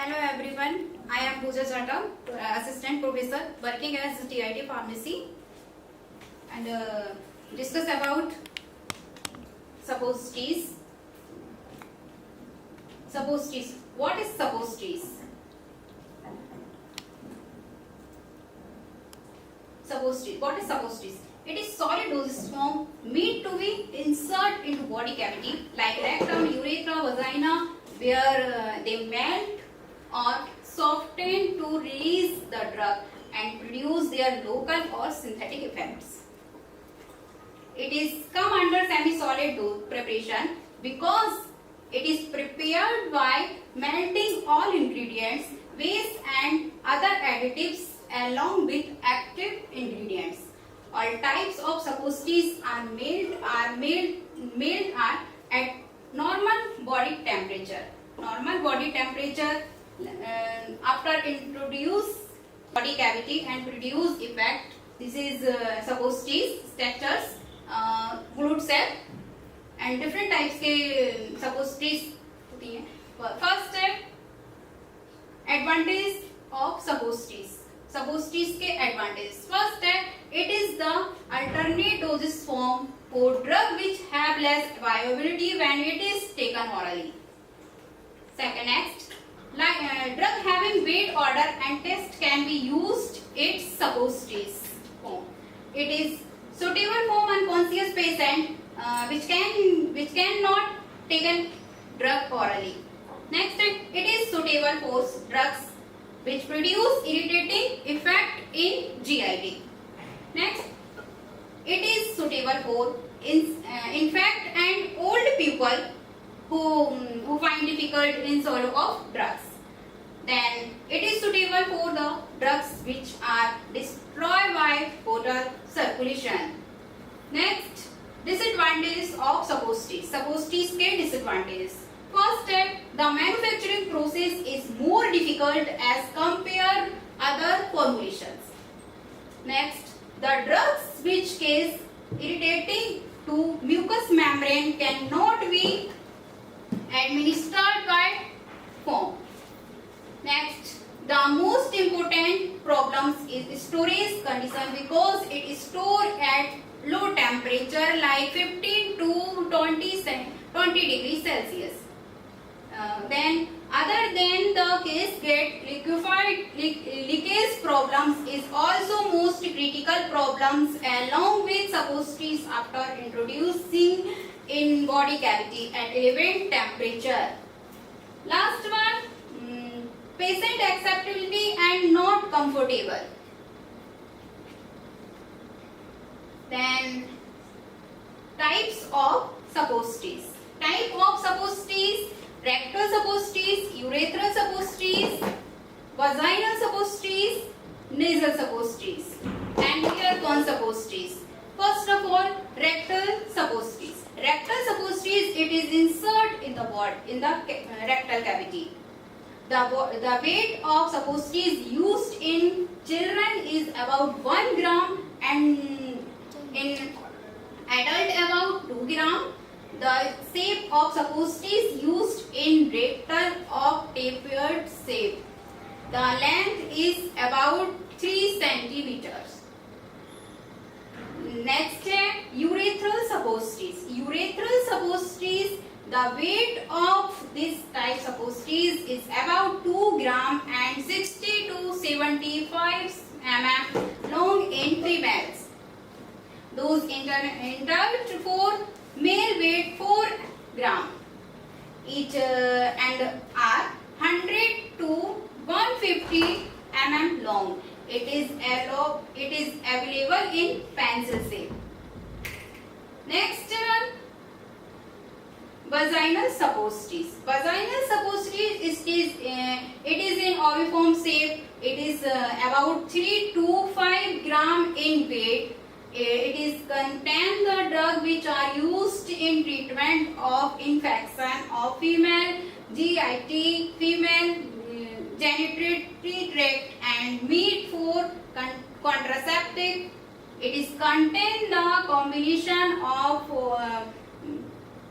Hello everyone, I am Pooja Chata, Assistant Professor working as TIT Pharmacy, and discuss about suppositories. Suppositories. What is suppositories? Suppositories. What is suppositories? It is solid dosage form meant to be inserted into body cavity like rectum, urethra, vagina, where they melt or soften to release the drug and produce their local or synthetic effects. It is come under semi-solid dose preparation because it is prepared by melting all ingredients, waste and other additives along with active ingredients. All types of suppositories are made at normal body temperature. Normal body temperature after introduce body cavity and produce effect. This is suppositories, structures, fluid cell and different types के suppositories होती हैं. First step, advantage of suppositories. Suppositories के advantages. First step, it is the alternate dosage form for drug which have less viability when it is taken orally. Second, next, drug having weight order and test can be used its suppositories form. It is suitable for unconscious patient which cannot take drug orally. Next, it is suitable for drugs which produce irritating effect in GIT. Next, it is suitable for infant and old people who find difficult in swallow of drugs. Then it is suitable for the drugs which are destroyed by water circulation. Next, disadvantages of suppositories. Suppositories के disadvantages. First step, the manufacturing process is more difficult as compared other formulations. Next, the drugs which cause irritating to mucous membrane cannot be administered by foam. Next, the most important problems is storage condition because it is stored at low temperature like 15 to 20 degrees Celsius. Then other than the case get liquefied leakage problems is also most critical problems along with suppositories after introducing in body cavity at elevated temperature. Last one, patient acceptability and not comfortable. Then types of suppositories. Type of suppositories: rectal suppositories, urethral suppositories, vaginal suppositories, nasal suppositories, and ear cone suppositories. First of all, rectal suppositories. Rectal suppositories, it is inserted in the body, in the rectal cavity. The weight of suppositories used in children is about 1 gram and in adult about 2 gram. The shape of suppositories used in rectal of tapered shape. The length is about 3 centimeters. Next, urethral suppositories. Urethral suppositories, the weight of this type suppositories is about 2 gram and 60 to 75 mm long in females. Those intended for male weight 4 gram each and are 100 to 150 mm long. It is available in pencil shape. Next, vaginal suppositories. Vaginal suppositories it is in oviform shape. It is about 3 to 5 gram in weight. It is contain the drug which are used in treatment of infection of female GIT, female genital tract and meat for contraceptive. It is contain the combination of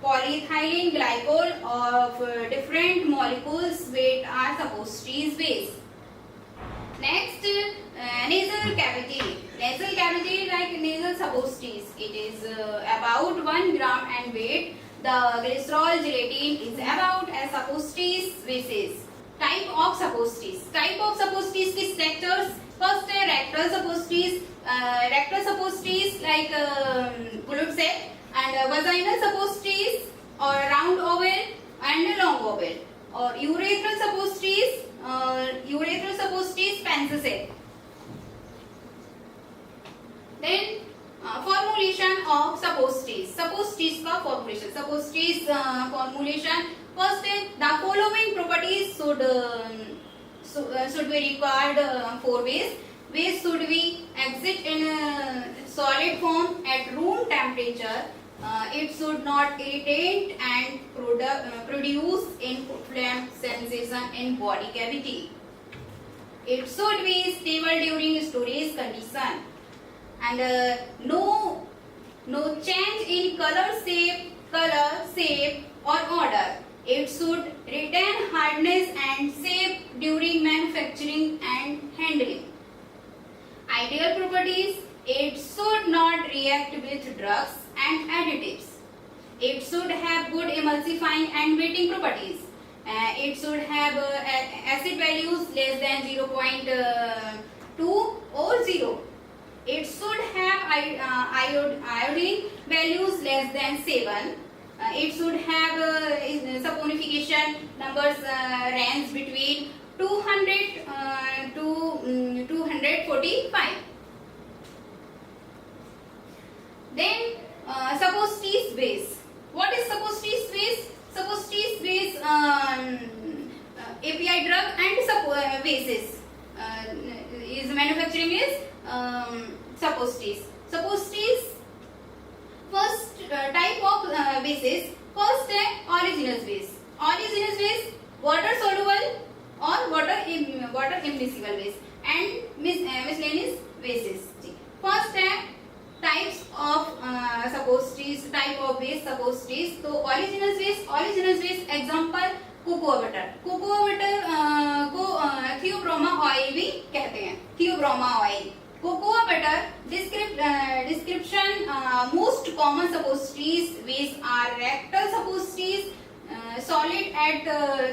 polyethylene glycol of different molecules weight are suppositories base. Next, nasal cavity. Nasal cavity like nasal suppositories. It is about 1 gram and weight. The glycerol gelatin is about as suppositories bases. Type of suppositories. Type of suppositories की structures. First है rectal suppositories. Rectal suppositories like bullet cell, and vaginal suppositories or round oval and long oval, or urethral suppositories pencil cell. Then formulation of suppositories. Suppositories का formulation. Suppositories formulation. First, the following properties should be required for base. Base should be exit in solid form at room temperature. It should not irritate and produce inflamed sensation in body cavity. It should be stable during storage condition, and no change in color, shape or order. It should retain hardness and shape during manufacturing and handling. Ideal properties: it should not react with drugs and additives. It should have good emulsifying and wetting properties. It should have acid values less than 0.2 or 0. It should have iodine values less than 7. It should have saponification numbers range between 200 to 245. Then suppositories base. What is suppositories base? Suppositories base API drug and bases. Is manufacturing is suppositories. Suppositories. First type of bases. First oleaginous base. Oleaginous base, water soluble or water immiscible base, and miscellaneous bases. First types of suppositories, type of base suppositories. तो oleaginous base example cocoa butter. Cocoa butter को Theobroma oil भी कहते हैं. Theobroma oil. Cocoa butter description. Most common suppositories base are rectal suppositories, solid at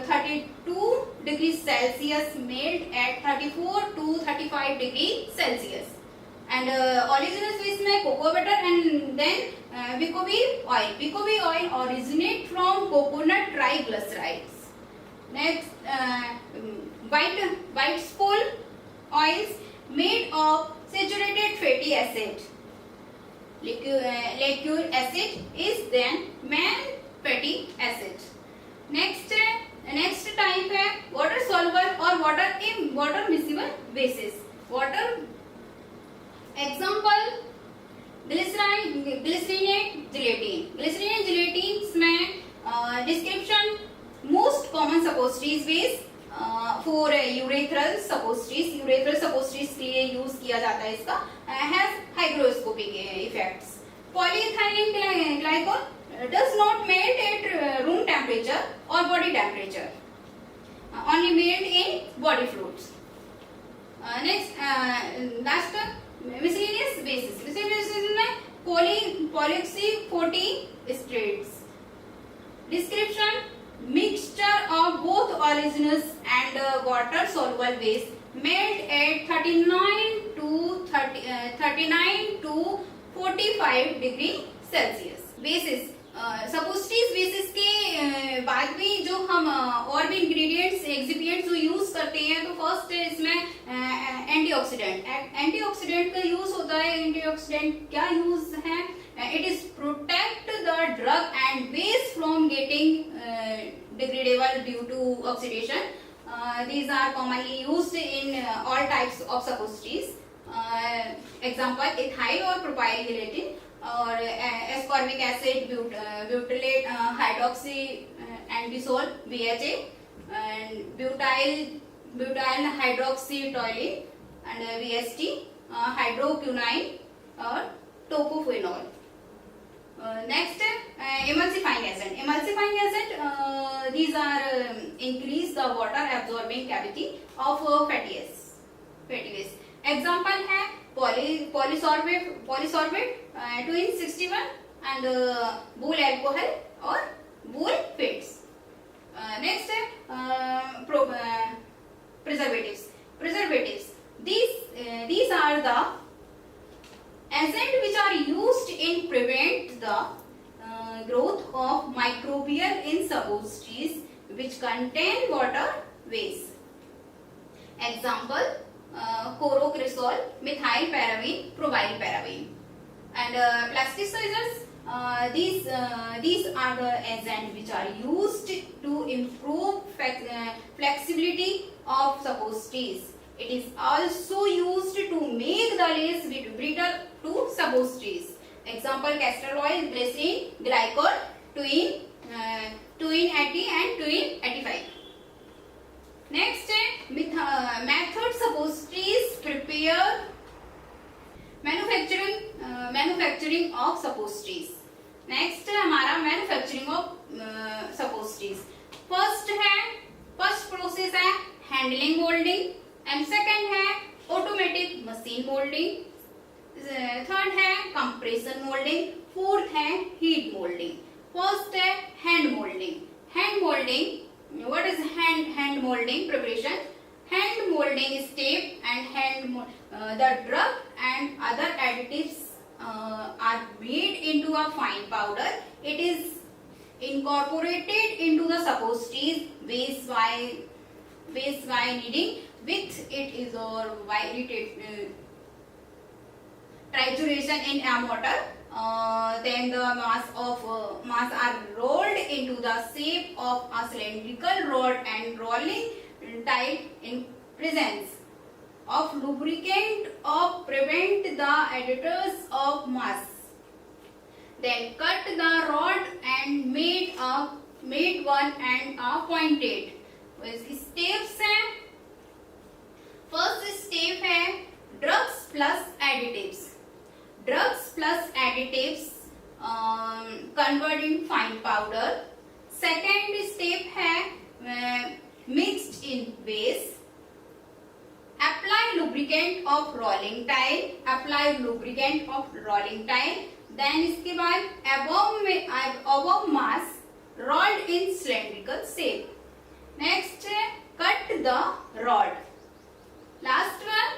32 degrees Celsius, melt at 34 to 35 degrees Celsius. And oleaginous base में cocoa butter and then Bicobi oil. Bicobi oil originate from coconut triglycerides. Next, white spool oils made of saturated fatty acid. Liquid acid is then main fatty acid. Next type है water soluble or water miscible bases. Water example glycerinate gelatin. Glycerinate gelatins में description most common suppositories base for urethral suppositories. Urethral suppositories के लिए use किया जाता है इसका. Has hygroscopic effects. Polyethylene glycol does not melt at room temperature or body temperature. Only melt in body fluids. Next, last miscellaneous bases. Miscellaneous bases में polyoxy-40 description mixture of both oleaginous and water soluble base melt at 39 to 45 degree Celsius. Bases suppositories bases के बाद भी जो हम और भी ingredients excipients जो use करते हैं तो फर्स्ट इसमें एंटीऑक्सीडेंट का यूज होता है. एंटीऑक्सीडेंट क्या यूज है? It is protect the drug and base from getting degradable due to oxidation. These are commonly used in all types of suppositories. Example ethyl or propyl gelatin or ascorbic acid, butylate hydroxy and disol BHA, and butyl hydroxytoluene and VST, hydroquinone or tocophenol. Next, emulsifying agent. Emulsifying agent, these are increase the water absorbing capacity of fatty acids. Example है polysorbate 2in61 and bull alcohol or bull fats. Next है preservatives. These are the agents which are used in prevent the growth of microbial in suppositories which contain water waste. Example, chlorocresol, methyl paraben, propyl paraben. And plasticizers, these are the agents which are used to improve flexibility of suppositories. It is also used to make the less brittle to suppositories. Example, castor oil, glycerin, glycol, 2in80 and 2in85. Next, method suppositories prepare manufacturing of suppositories. Next हमारा manufacturing of suppositories. First process है handling molding and second है automatic machine molding. Third है compression molding. Fourth है heat molding. First है hand molding. What is hand molding preparation? Hand molding step and the drug and other additives are made into a fine powder. It is incorporated into the suppositories base by kneading with it is or trituration in a mortar. Then the mass are rolled into the shape of a cylindrical rod and rolling tight in presence of lubricant of prevent the additives of mass. Then cut the rod and made one and pointed. Steps हैं. First step है drugs plus additives. Convert in fine powder. Second step है mixed in base. Apply lubricant of rolling tile. Then इसके बाद above mass rolled in cylindrical shape. Next, cut the rod. Last one,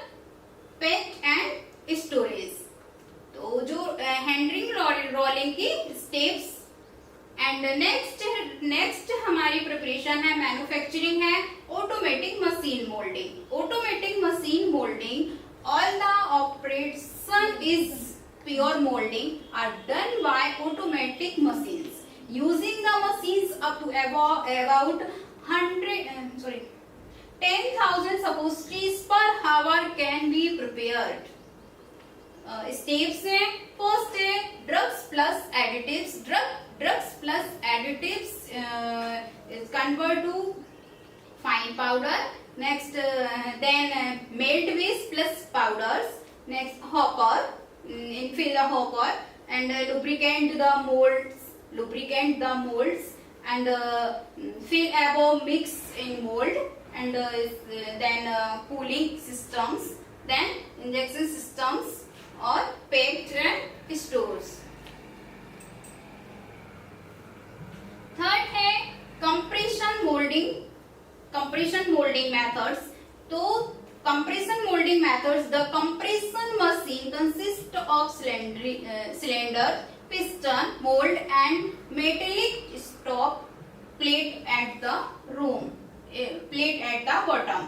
pack and storage. तो जो handling rolling की steps and next हमारी preparation है manufacturing है automatic machine moulding all the operation is pure moulding are done by automatic machines using the machines up to about 10,000 suppositories per hour can be prepared. Steps हैं. First है drugs plus additives. Drugs plus additives is convert to fine powder. Next, then melt base plus powders. Next, hopper. Fill the hopper and lubricate the molds and fill above mix in mold and then cooling systems, then injection systems or packed stores. Third है compression molding methods. तो compression molding methods, the compression machine consists of cylinder, piston, mold and metallic stop plate at the bottom.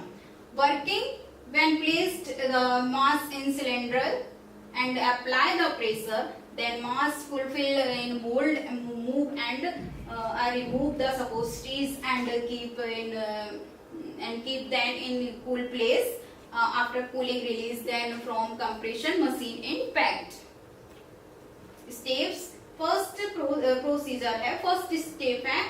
Working when placed the mass in cylinder and apply the pressure, then mass fulfill in mold, move and remove the suppositories and keep them in cool place. After cooling, release then from compression machine in packed. Steps. First procedure है. First step है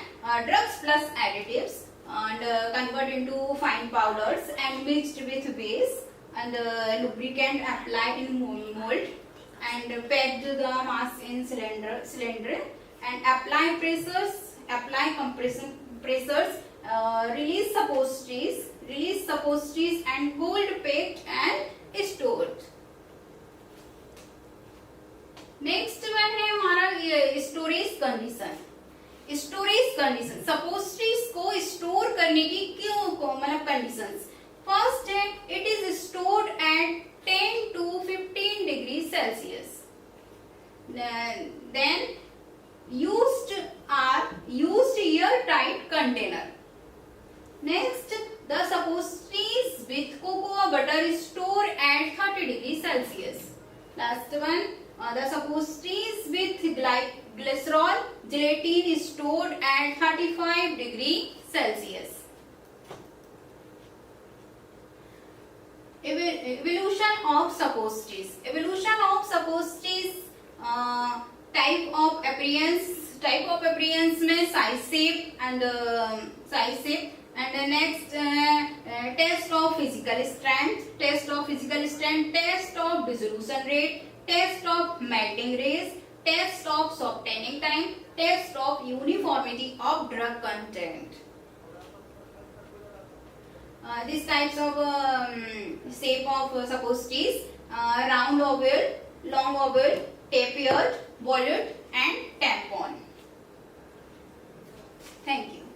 drugs plus additives and convert into fine powders and mixed with base and lubricant applied in mold. and packed the mass in cylinder and apply compression pressors, release suppositories and hold packed and stored. Next one है हमारा storage condition सपोस्ट्रीज को store करने की क्यों मतलब conditions. First है it is stored at 10 to 15 degree Celsius. Then used airtight container. Next, the suppositories with cocoa butter stored at 30 degree Celsius. Last one, the suppositories with glycerol gelatin stored at 35 degree Celsius. Evolution of suppositories. Type of appearance में size shape and next test of physical strength, test of dissolution rate, test of melting rates, test of softening time, test of uniformity of drug content. These types of shape of suppositories: round oval, long oval, tapered, volute and tampon. Thank you.